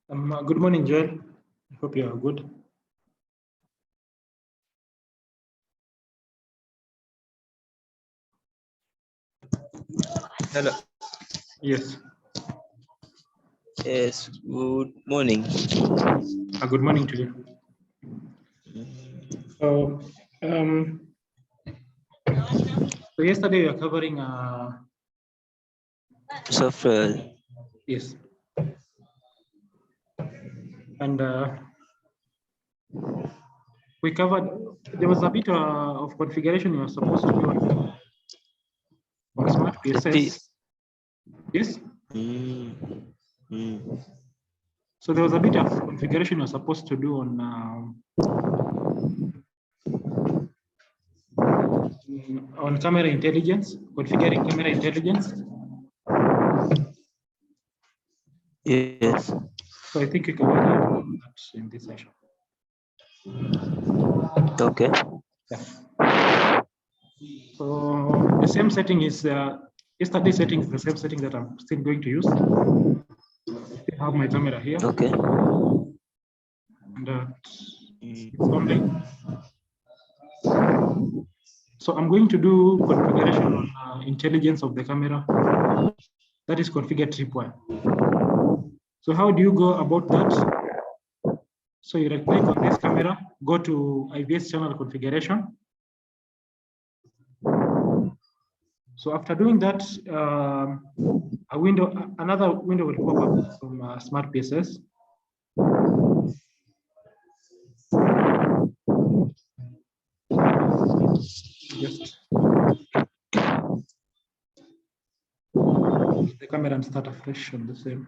Good morning, Joel. I hope you are good. Hello. Yes. Yes. Good morning. Good morning to you. So yesterday we are covering Software. yes, and we covered. There was a bit of configuration you were supposed to do on Smart PSS. Yes. So there was a bit of configuration you're supposed to do on camera intelligence, configuring camera intelligence. Yes. So I think you can learn that in this session. Okay. Yeah. So the same setting is yesterday's setting is the same setting that I'm still going to use. I have my camera here. Okay. And it's only. So I'm going to do configuration on intelligence of the camera. That is configure tripwire. So how do you go about that? So you right click on this camera, go to IVS channel configuration. So after doing that, another window will pop up from Smart PSS. Just the camera and start afresh on the same.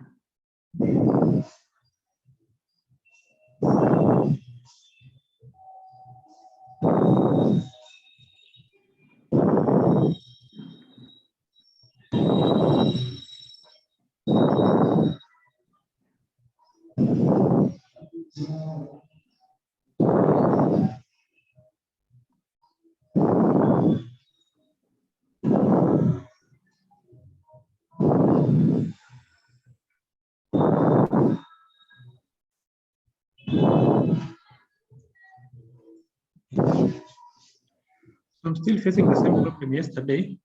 I'm still facing the same problem yesterday.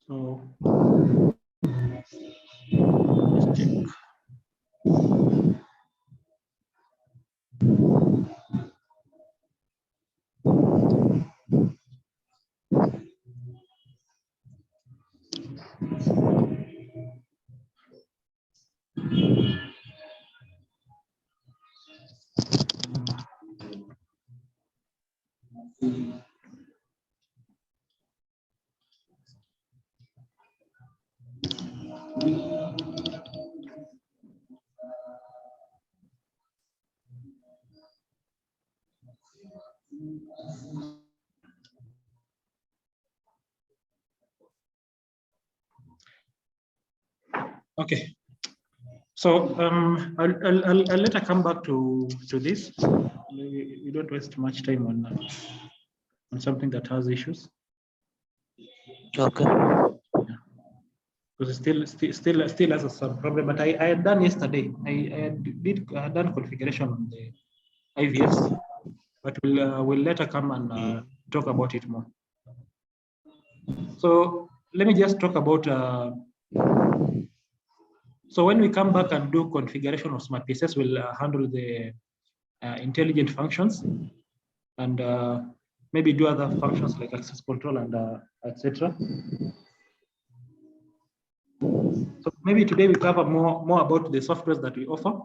So let's check. Okay. So I'll later come back to this. You don't waste much time on something that has issues. Okay. Yeah. Because it still has some problem. But I had done yesterday. I had done configuration on the IVS, but we'll later come and talk about it more. So let me just talk about. So when we come back and do configuration of Smart PSS, we'll handle the intelligent functions and maybe do other functions like access control and etc. So maybe today we cover more about the softwares that we offer.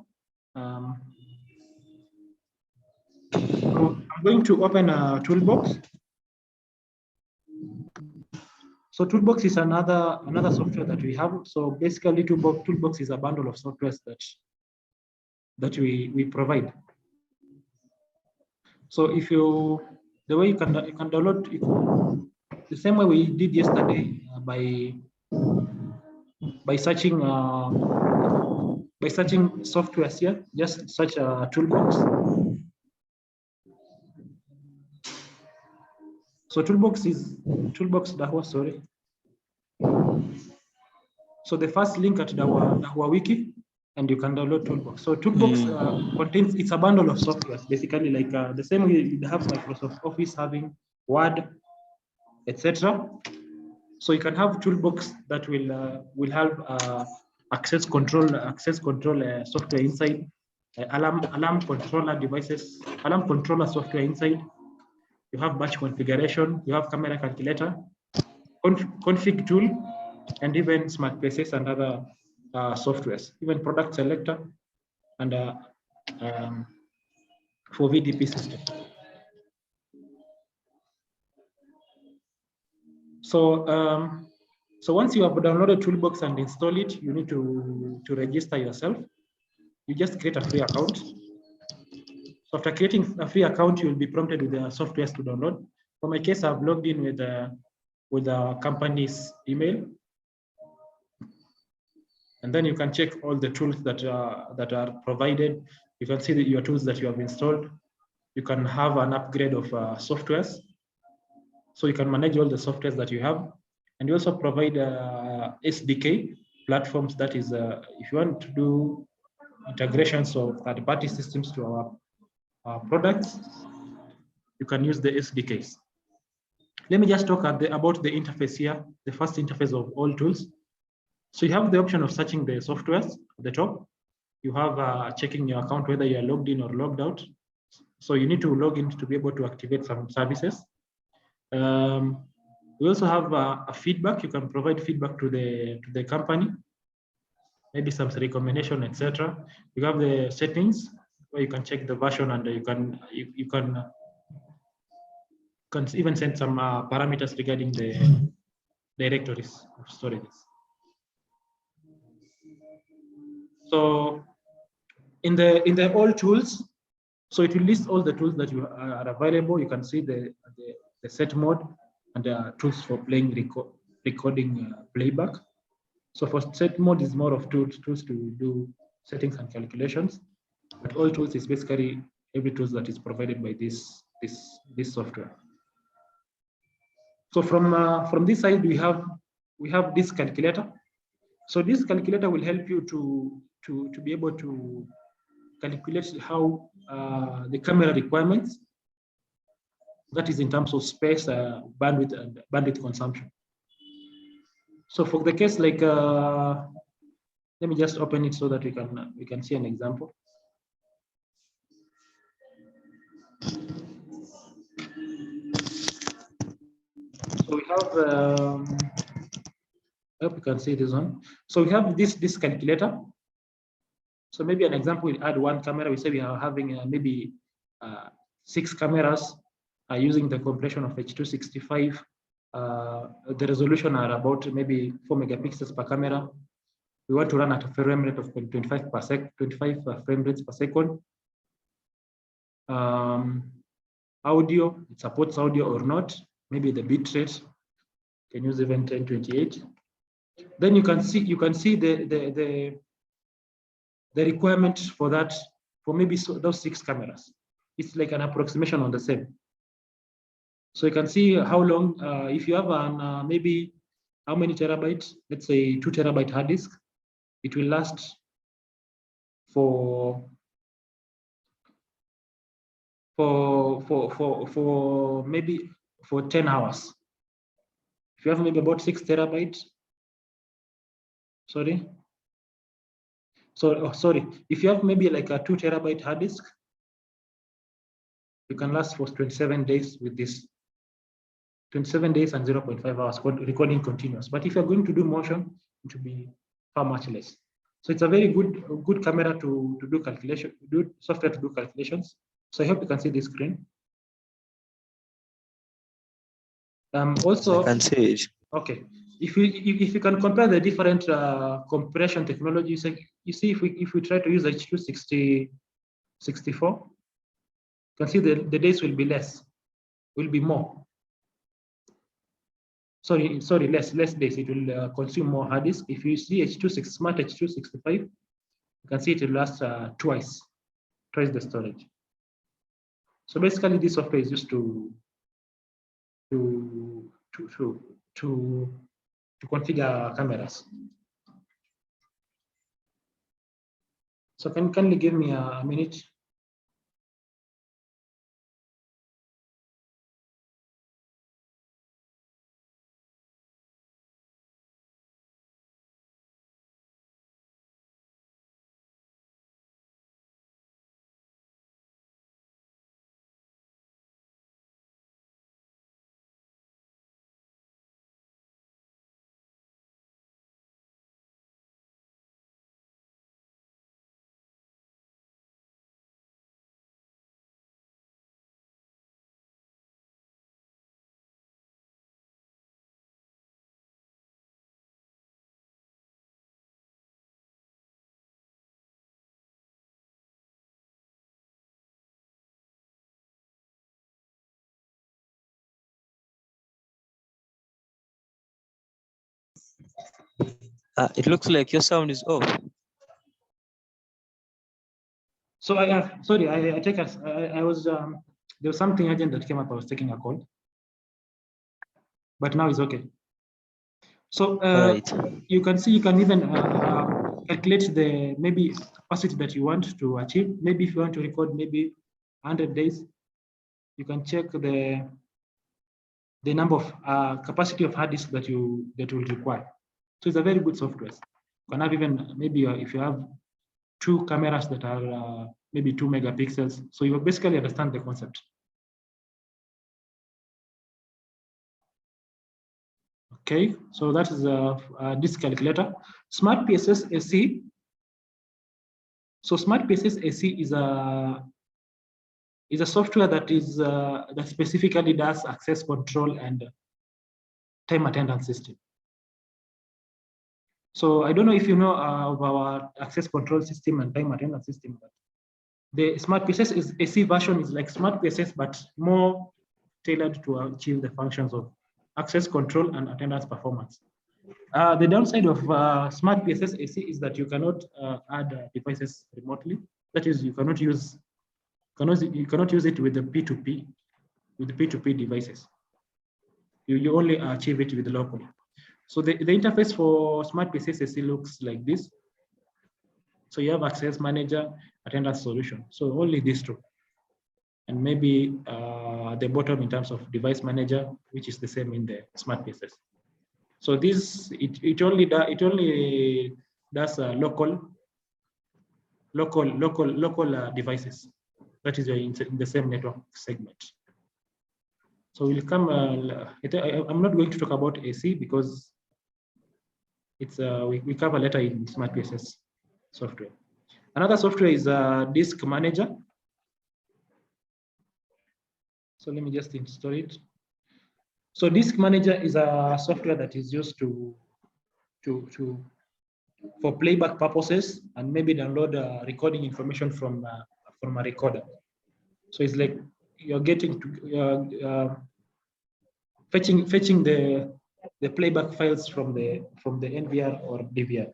So I'm going to open a Toolbox. So Toolbox is another software that we have. So basically, Toolbox is a bundle of softwares that we provide. So if the way you can download it, the same way we did yesterday by searching softwares here, just search a Toolbox. So Toolbox Dahua, sorry. So the first link at Dahua Wiki, and you can download Toolbox. So Toolbox contains, it's a bundle of softwares, basically like the same way you have Microsoft Office having Word, etc. So you can have Toolbox that will have access control software inside, alarm controller devices, alarm controller software inside. You have batch configuration, you have camera calculator, config tool, and even smart places and other softwares, even product selector, and for VDP system. So once you have downloaded Toolbox and install it, you need to register yourself. You just create a free account. So after creating a free account, you will be prompted with the softwares to download. For my case, I've logged in with the company's email. And then you can check all the tools that are provided. You can see your tools that you have installed. You can have an upgrade of softwares. So you can manage all the softwares that you have. And you also provide SDK platforms. That is, if you want to do integrations of third-party systems to our products, you can use the SDKs. Let me just talk about the interface here, the first interface of all tools. So you have the option of searching the softwares at the top. You have checking your account, whether you are logged in or logged out. So you need to log in to be able to activate some services. We also have a feedback. You can provide feedback to the company, maybe some recommendation, etc. You have the settings where you can check the version, and you can even send some parameters regarding the directories of storages. So in the all tools, so it will list all the tools that you are available. You can see the set mode and the tools for playing recording playback. So for set mode is more of tools to do settings and calculations, but all tools is basically every tool that is provided by this software. So from this side we have this calculator. So this calculator will help you to be able to calculate how the camera requirements, that is in terms of space, bandwidth, and bandwidth consumption. So for the case like, let me just open it so that we can see an example. So we have, I hope you can see this one. So we have this calculator. So maybe an example, we add one camera. We say we are having maybe 6 cameras using the compression of H.265. The resolution are about maybe 4 megapixels per camera. We want to run at a frame rate of 25 frame rates per second. Audio, it supports audio or not. Maybe the bit rate can use even 1028. Then you can see the requirement for that, for maybe those 6 cameras. It's like an approximation on the same. So you can see how long, if you have an maybe how many terabytes, let's say 2 terabyte hard disk, it will last for maybe for 10 hours. If you have maybe about 6 terabytes, sorry. So, sorry, if you have maybe like a 2 terabyte hard disk, you can last for 27 days with this. 27 days and 0.5 hours recording continuous. But if you're going to do motion, it will be far much less. So it's a very good camera to do calculation, software to do calculations. So I hope you can see this screen. Also, I can see it. Okay, if you can compare the different compression technologies, you see if we try to use H.264, you can see the days will be less, will be more. Sorry, less days. It will consume more hard disk. If you see smart H.265, you can see it will last twice the storage. So basically, this software is used to configure cameras. So can you give me a minute? It looks like your sound is off. So sorry, I take us. I was there was something urgent that came up. I was taking a call, but now it's okay. So Right. you can see you can even calculate the maybe capacity that you want to achieve. Maybe if you want to record maybe 100 days, you can check the number of capacity of hard disk that will require. So it's a very good software. You can have even maybe if you have 2 cameras that are maybe 2 megapixels. So you basically understand the concept. Okay, so that is a disk calculator. Smart PSS AC. So Smart PSS AC is a software that is that specifically does access control and time attendance system. So I don't know if you know of our access control system and time attendance system, but the Smart PSS is AC version is like Smart PSS, but more tailored to achieve the functions of access control and attendance performance. The downside of Smart PSS AC is that you cannot add devices remotely. That is, you cannot use it with the P2P devices. You only achieve it with local. So the interface for Smart PSS AC looks like this. So you have access manager, attendance solution. So only these two. And maybe at the bottom in terms of device manager, which is the same in the Smart PSS. So this it only does local devices. That is in the same network segment. So we'll come. I'm not going to talk about AC because it's we cover later in Smart PSS software. Another software is Disk Manager. So let me just install it. So Disk Manager is a software that is used for playback purposes and maybe download recording information from a recorder. So it's like you're getting to fetching the playback files from the NVR or DVR.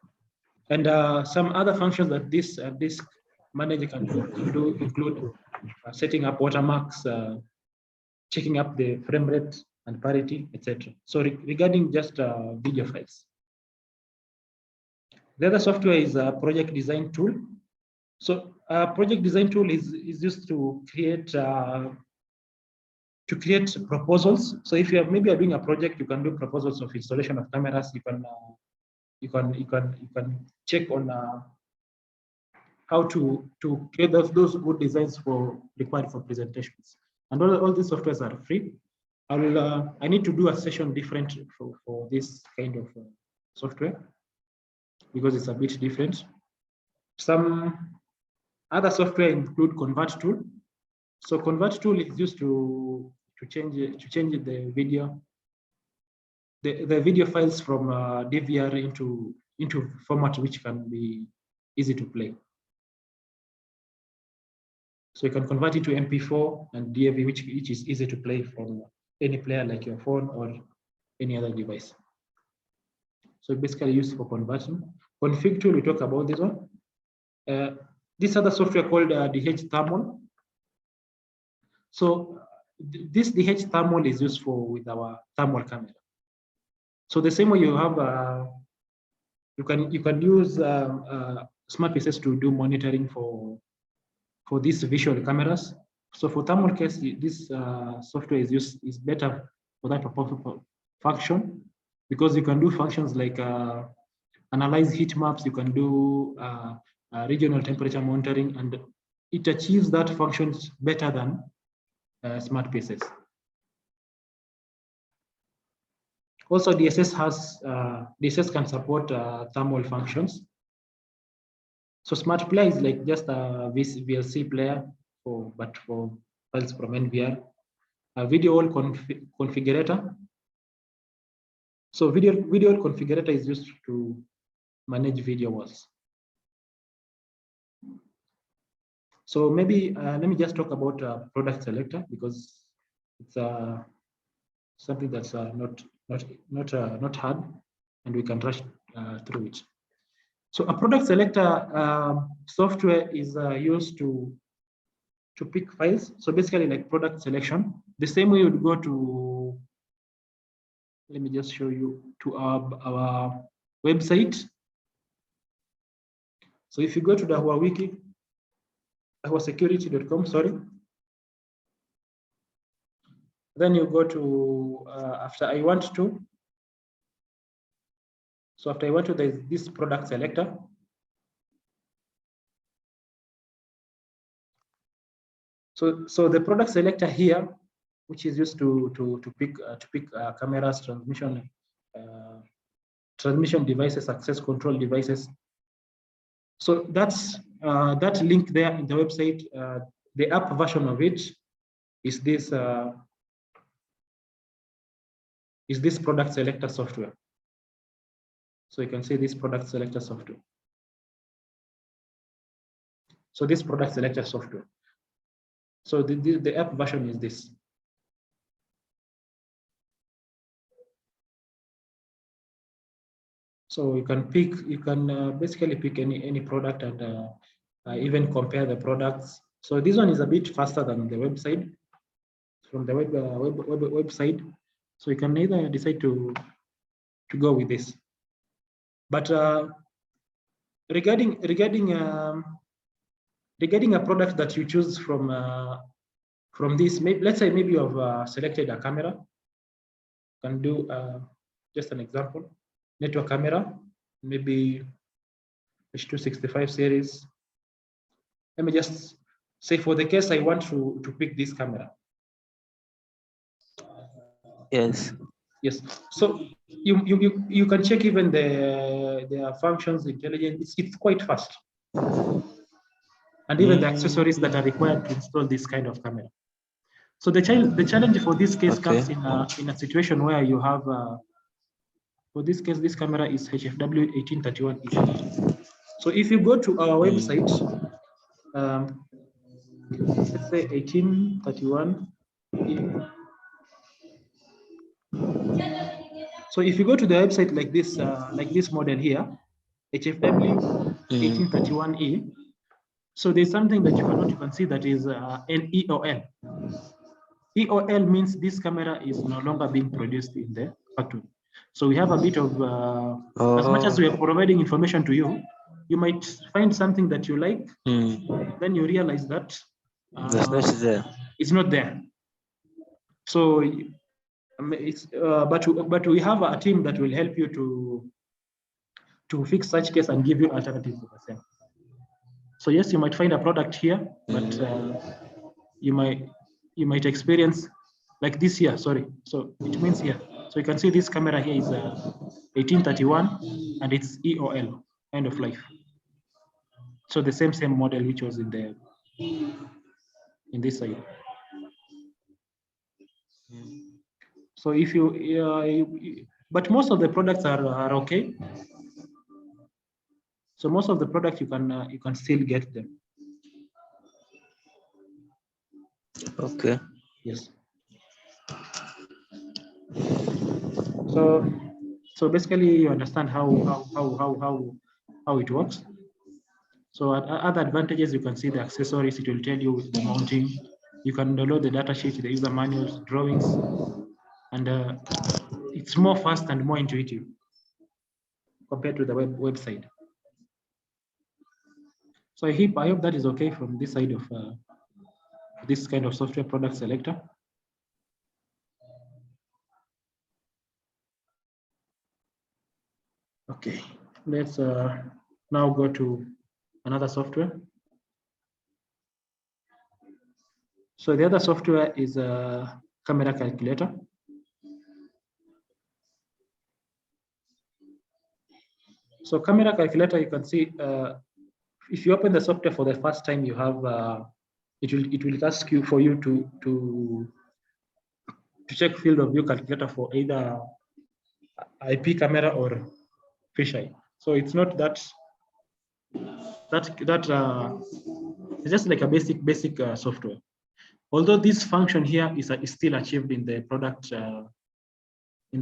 And some other functions that this Disk Manager can do include setting up watermarks, checking up the frame rate and parity, etc. So regarding just video files. The other software is a project design tool. So project design tool is used to create proposals. So if you maybe doing a project, you can do proposals of installation of cameras. You can check on how to create those good designs required for presentations. And all these softwares are free. I need to do a session different for this kind of software because it's a bit different. Some other software include Converge Tool. So Converge Tool is used to change the video files from DVR into format which can be easy to play. So you can convert it to MP4 and DAV, which is easy to play from any player like your phone or any other device. So basically used for conversion. Config tool, we talk about this one. This other software called DH Thermal. So this DH Thermal is used with our thermal camera. So the same way you have, you can use smart PCs to do monitoring for these visual cameras. So for thermal case, this software is better for that function, because you can do functions like analyze heat maps, you can do regional temperature monitoring, and it achieves that functions better than smart PCs. Also, DSS can support thermal functions. So smart player is like just a VLC player but for files from NVR. A video wall configurator. So video wall configurator is used to manage video walls. So maybe let me just talk about product selector, because it's something that's not hard, and we can rush through it. So a product selector software is used to pick files. So basically like product selection, the same way you would go to, let me just show you, to our website. So if you go to Dahua wiki, dahuasecurity.com, sorry. Then you go to, after I want to. So after I want to, there's this product selector. So the product selector here, which is used to pick cameras, transmission devices, access control devices. So that's that link there in the website. The app version of it is this product selector software. So you can see this product selector software. So this product selector software. So the app version is this. So you can basically pick any product and even compare the products. So this one is a bit faster than the website, from the website. So you can either decide to go with this. But regarding a product that you choose from this, let's say maybe you have selected a camera. You can do just an example, network camera, maybe H265 series. Let me just say, for the case I want to pick this camera. Yes. Yes. So you can check even their functions, intelligence. It's quite fast. And even the accessories that are required to install this kind of camera. So the challenge for this case comes in a situation where you have, for this case, this camera is HFW 1831E. So if you go to our website, let's say 1831E. So if you go to the website like this model here, HFW 1831E. So there's something that you can see that is an EOL. EOL means this camera is no longer being produced in the factory. So we have a bit of, as much as we are providing information to you, you might find something that you like, then you realize that that's not there. It's not there. So it's, but we have a team that will help you to fix such case and give you alternatives to the same. So yes, you might find a product here, but you might experience like this here. Sorry, so it means here. So you can see this camera here is 1831, and it's EOL, end of life. So the same model which was in this side. So if you, but most of the products are okay. So most of the products you can still get them. Okay. Yes. So basically you understand how it works. So other advantages, you can see the accessories. It will tell you the mounting. You can download the data sheet, the user manuals, drawings, and it's more fast and more intuitive compared to the website. So I hope that is okay from this side of this kind of software product selector. Okay, let's now go to another software. So the other software is a camera calculator. So camera calculator, you can see if you open the software for the first time, you have it will ask you for you to check field of view calculator for either IP camera or fisheye. So it's not that it's just like a basic software. Although this function here is still achieved in the product in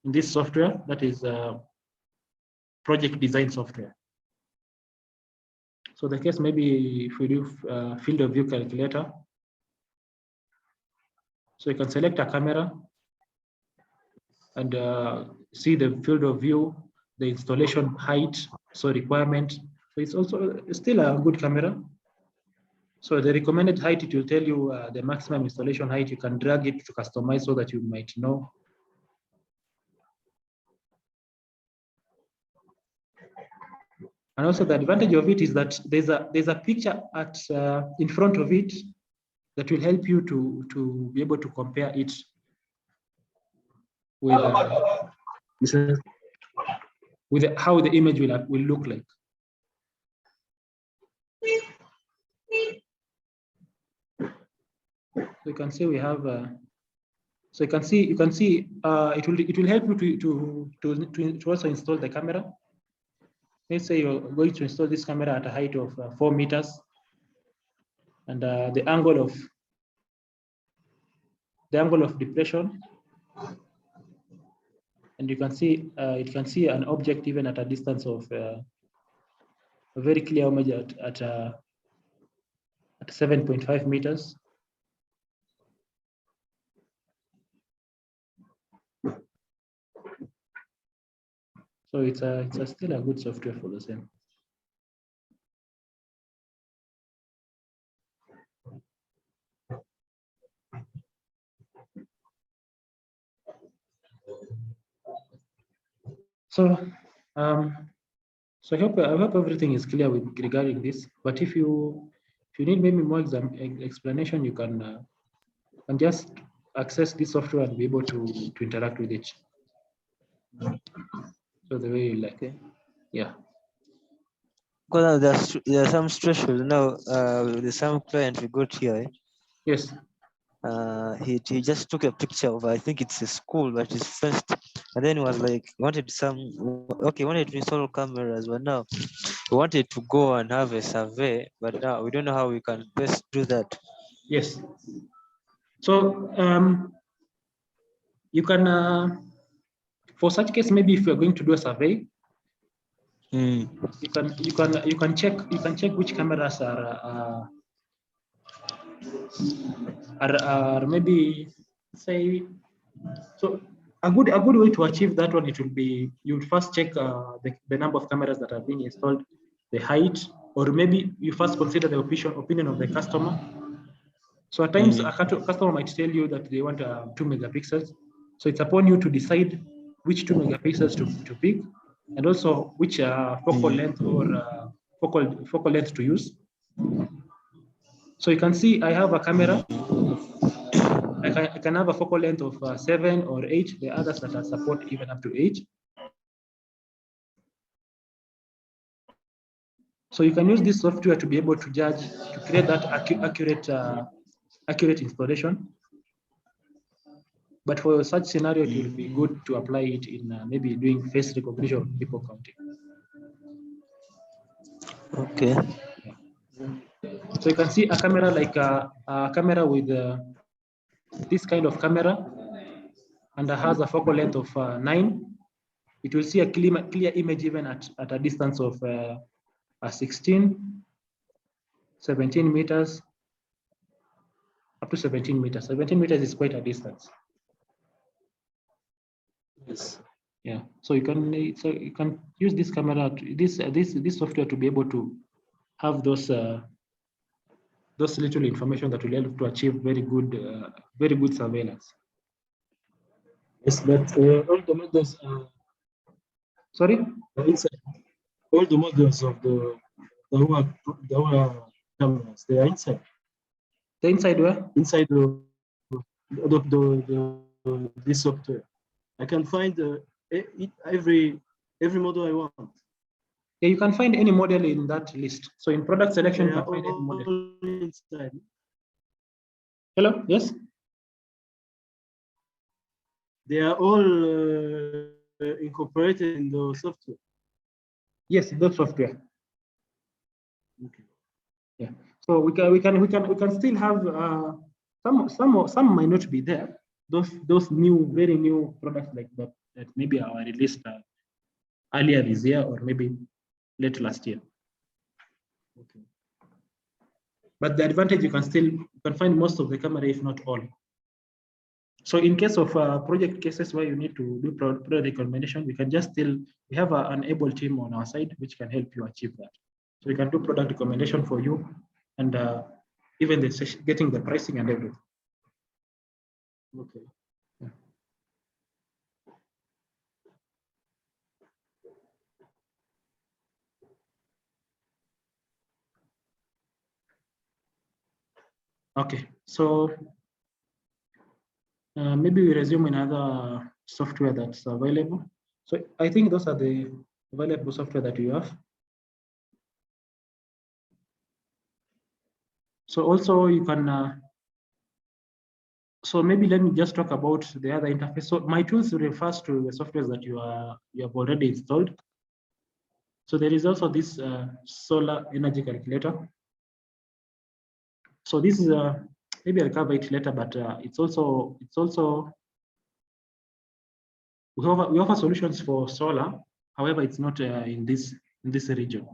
this software, that is project design software. So the case maybe if we do field of view calculator, so you can select a camera and see the field of view, the installation height, so requirement. So it's also still a good camera. So the recommended height, it will tell you the maximum installation height. You can drag it to customize so that you might know. And also the advantage of it is that there's a picture at in front of it that will help you to be able to compare it with how the image will look like. So you can see we have. So you can see it will help you to also install the camera. Let's say you're going to install this camera at a height of 4 meters, and the angle of depression, and you can see it can see an object even at a distance of a very clear image at 7.5 meters. So it's still a good software for the same. So so I hope everything is clear regarding this. But if you need maybe more explanation, you can just access this software and be able to interact with it. So the way you like. Okay. Yeah. Because there's some threshold now. There's some client we got here. Yes. He just took a picture of, I think it's a school, but it's first, and then he was like, wanted to install cameras, but now we wanted to go and have a survey, but now we don't know how we can best do that. Yes. So you can for such case, maybe if you're going to do a survey, you can check which cameras are maybe say. So a good way to achieve that one, it will be you would first check the number of cameras that are being installed, the height, or maybe you first consider the opinion of the customer. So at times a customer might tell you that they want 2 megapixels. So it's upon you to decide which 2 megapixels to pick, and also which focal length or focal length to use. So you can see I have a camera. I can have a focal length of 7 or 8. The others that are support even up to 8. So you can use this software to be able to judge, to create that accurate installation. But for such scenario, it will be good to apply it in maybe doing face recognition, people counting. Okay. So you can see a camera like a camera with this kind of camera, and it has a focal length of 9. It will see a clear image even at a distance of 16, 17 meters, up to 17 meters. 17 meters is quite a distance. Yes. Yeah, so you can use this camera, this software to be able to have those little information that will help to achieve very good surveillance. Yes, but all the models are Sorry? inside. All the models of the Dahua cameras, they are inside. The inside where? Inside this software. I can find every model I want. Yeah, you can find any model in that list. So in product selection, you They can are find any model. all inside. Hello? Yes? They are all incorporated in the software. Yes, in the software. Okay. Yeah. So we can still have some might not be there. Those very new products like that maybe are released earlier this year or maybe late last year. Okay. But the advantage, you can find most of the camera, if not all. So in case of project cases where you need to do product recommendation, we have an able team on our side which can help you achieve that. So we can do product recommendation for you, and even getting the pricing and everything. Okay. Yeah. Okay, so maybe we resume another software that's available. So I think those are the available software that you have. So also you can, so maybe let me just talk about the other interface. So my tools refers to the software that you have already installed. So there is also this solar energy calculator. So this is maybe I'll cover it later, but it's also we offer solutions for solar. However, it's not in this region.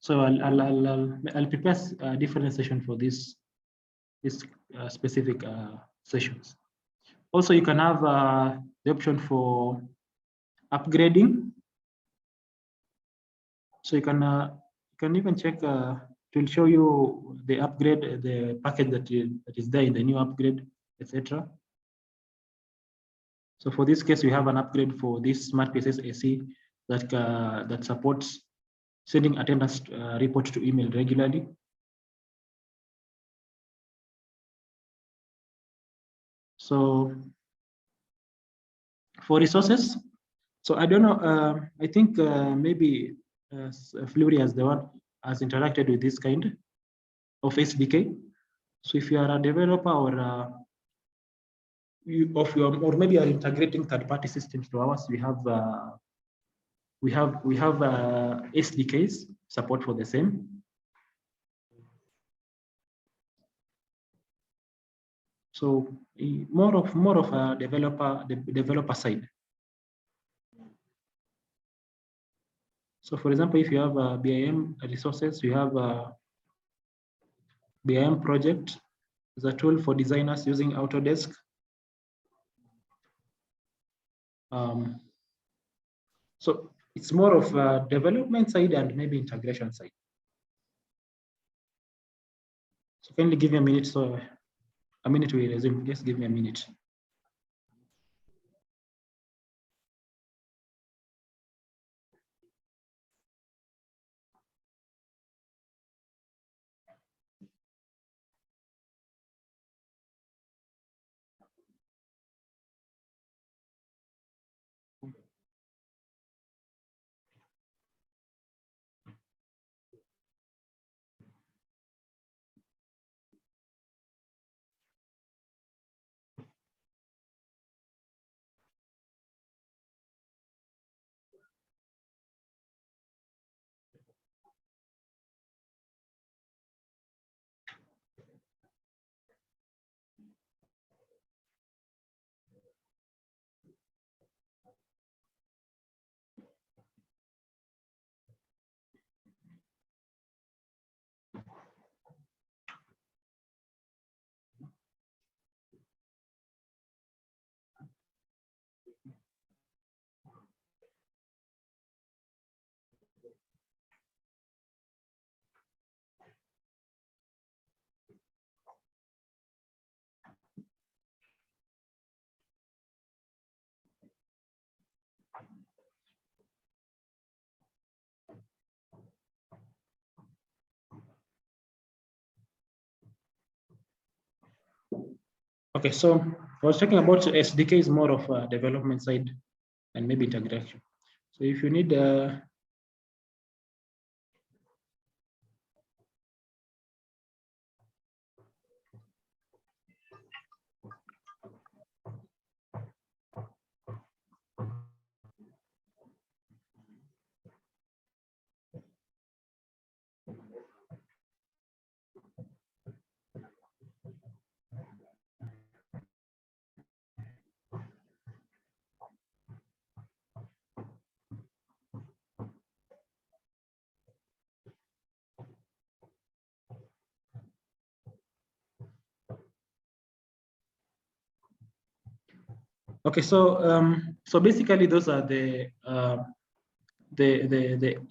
So I'll prepare a different session for this specific sessions. Also, you can have the option for upgrading. So you can even check. It will show you the upgrade, the package that is there in the new upgrade, etc. So for this case, we have an upgrade for this Smart PSS AC that supports sending attendance report to email regularly. So for resources, so I don't know. I think maybe Flurry as the one has interacted with this kind of SDK. So if you are a developer or or maybe are integrating third-party systems to ours, we have SDKs support for the same. So more of a developer side. So for example, if you have BIM resources, you have BIM project is a tool for designers using Autodesk. So it's more of a development side and maybe integration side. So kindly give me a minute. So a minute we resume. Just give me a minute. Okay, so I was talking about SDK is more of a development side and maybe integration. So if you need okay, so basically those are the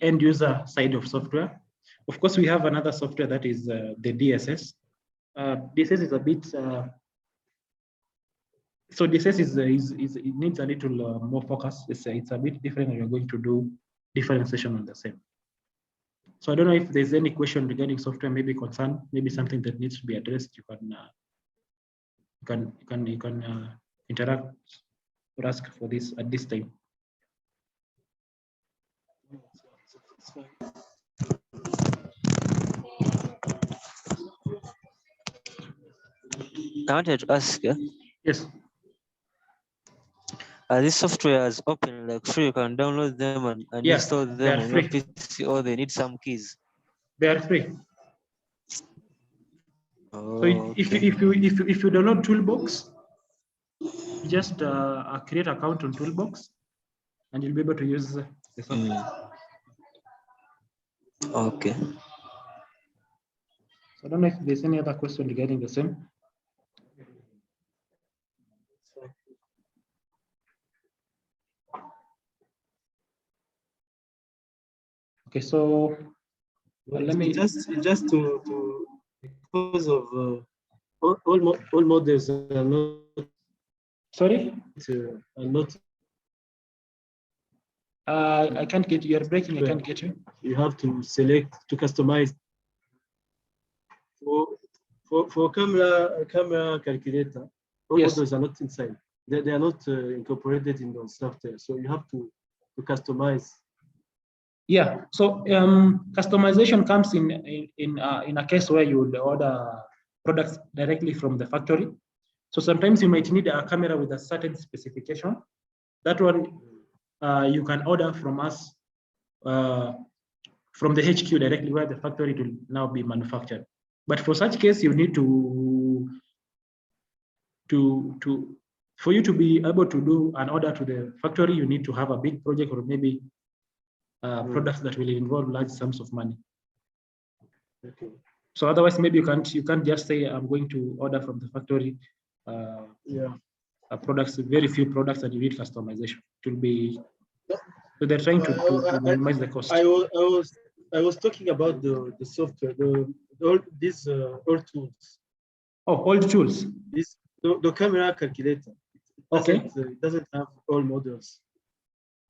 end user side of software. Of course, we have another software that is the DSS. DSS is a bit so DSS is it needs a little more focus. It's a bit different, and we're going to do differentiation on the same. So I don't know if there's any question regarding software, maybe concern, maybe something that needs to be addressed. You can interact or ask for this at this time. I wanted to ask, Yes. these softwares open, like free, you can download them and Yeah, install they them are on your free. PC, or they need some keys? They are free. Oh, So if you download Toolbox, you just create an account on Toolbox, and you'll be able to use the software. Okay. So I don't know if there's any other question regarding the same. Okay, so let me just to because of all models are not sorry. are not. I can't get you. You're breaking. I can't get you. You have to select to customize for camera calculator. All Yes. models are not inside. They are not incorporated in the software. So you have to customize. Yeah. So customization comes in a case where you would order products directly from the factory. So sometimes you might need a camera with a certain specification. That one you can order from us from the HQ directly, where the factory will now be manufactured. But for such case, you need to for you to be able to do an order to the factory, you need to have a big project or maybe products that will involve large sums of money. Okay. So otherwise, maybe you can't just say I'm going to order from the factory. Products, very few products, and you need customization. It will be so they're trying to minimize the cost. I was talking about the software, all these all tools. Oh, all the tools. This the camera calculator. It doesn't have all models.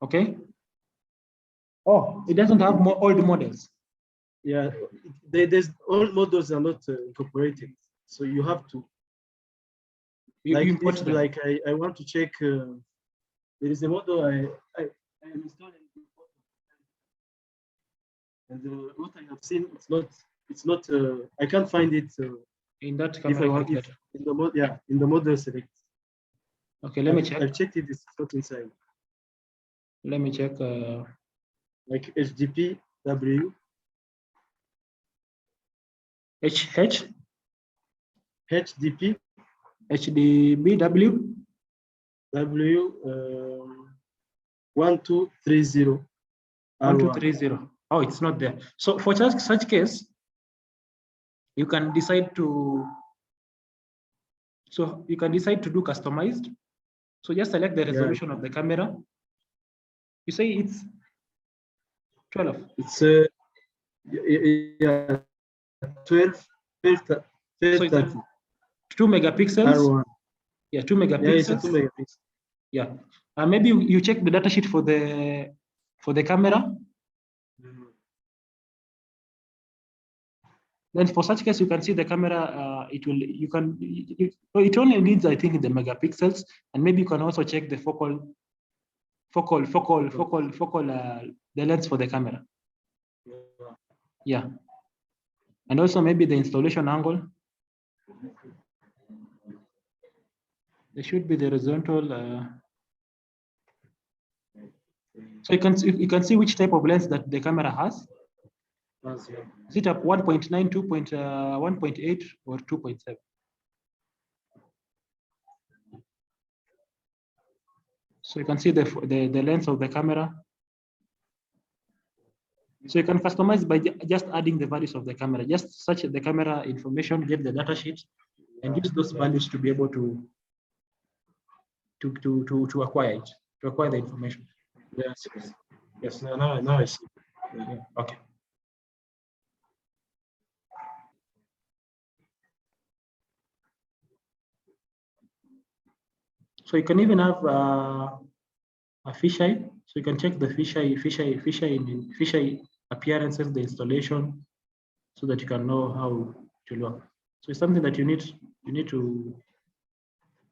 Okay. Oh, it doesn't have more old models. Yeah, there's all models are not incorporated, so you have to. You import them. Like I want to check. There is a model I am installing, and what I have seen, it's not. I can't find it in that camera calculator. In the model select. Okay, let me check. I've checked it. It's not inside. Let me check. Like HDP W. HDP. HDBW. W 1230. 1230. Oh, it's not there. So for such case, you can decide to. So you can decide to do customized. So just select the resolution of the camera. You say it's 12. It's 12. So it's 2 megapixels. R1. Yeah, 2 megapixels. Yeah, it's a 2 megapixels. Yeah. Maybe you check the datasheet for the camera. Then for such case, you can see the camera, it only needs, I think, the megapixels, and maybe you can also check the the lens for the camera. Yeah. And also maybe the installation angle. There should be the horizontal. So you can see which type of lens that the camera has. Is it up 1.9, 1.8, or 2.7? So you can see the lens of the camera. So you can customize by just adding the values of the camera. Just search the camera information, get the data sheet, and use those values to be able to acquire it, to acquire the information. Yes. Yes. Now I see. Yeah. Okay. So you can even have a fisheye. So you can check the fisheye appearances, the installation, so that you can know how to look. So it's something that you need to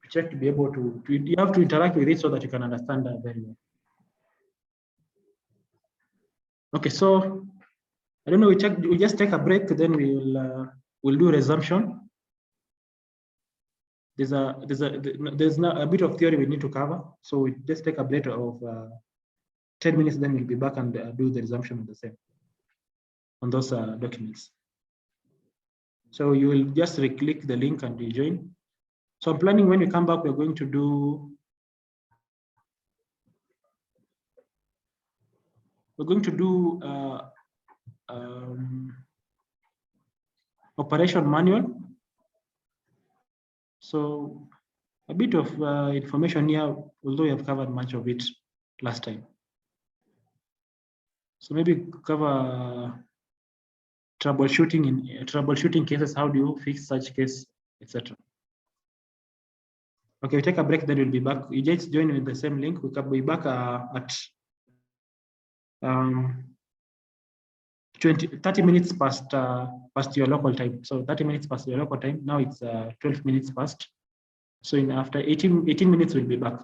check to be able to you have to interact with it so that you can understand that very well. Okay, so I don't know. We just take a break, then we'll do resumption. There's now a bit of theory we need to cover, so we just take a break of 10 minutes, then we'll be back and do the resumption of the same on those documents. So you will just click the link and you join. So I'm planning when we come back, we're going to do operation manual. So a bit of information here, although we have covered much of it last time. So maybe cover troubleshooting cases. How do you fix such case, etc. Okay, we take a break, then we'll be back. You just join with the same link. We'll be back at 30 minutes past your local time. So 30 minutes past your local time. Now it's 12 minutes past. So after 18 minutes, we'll be back.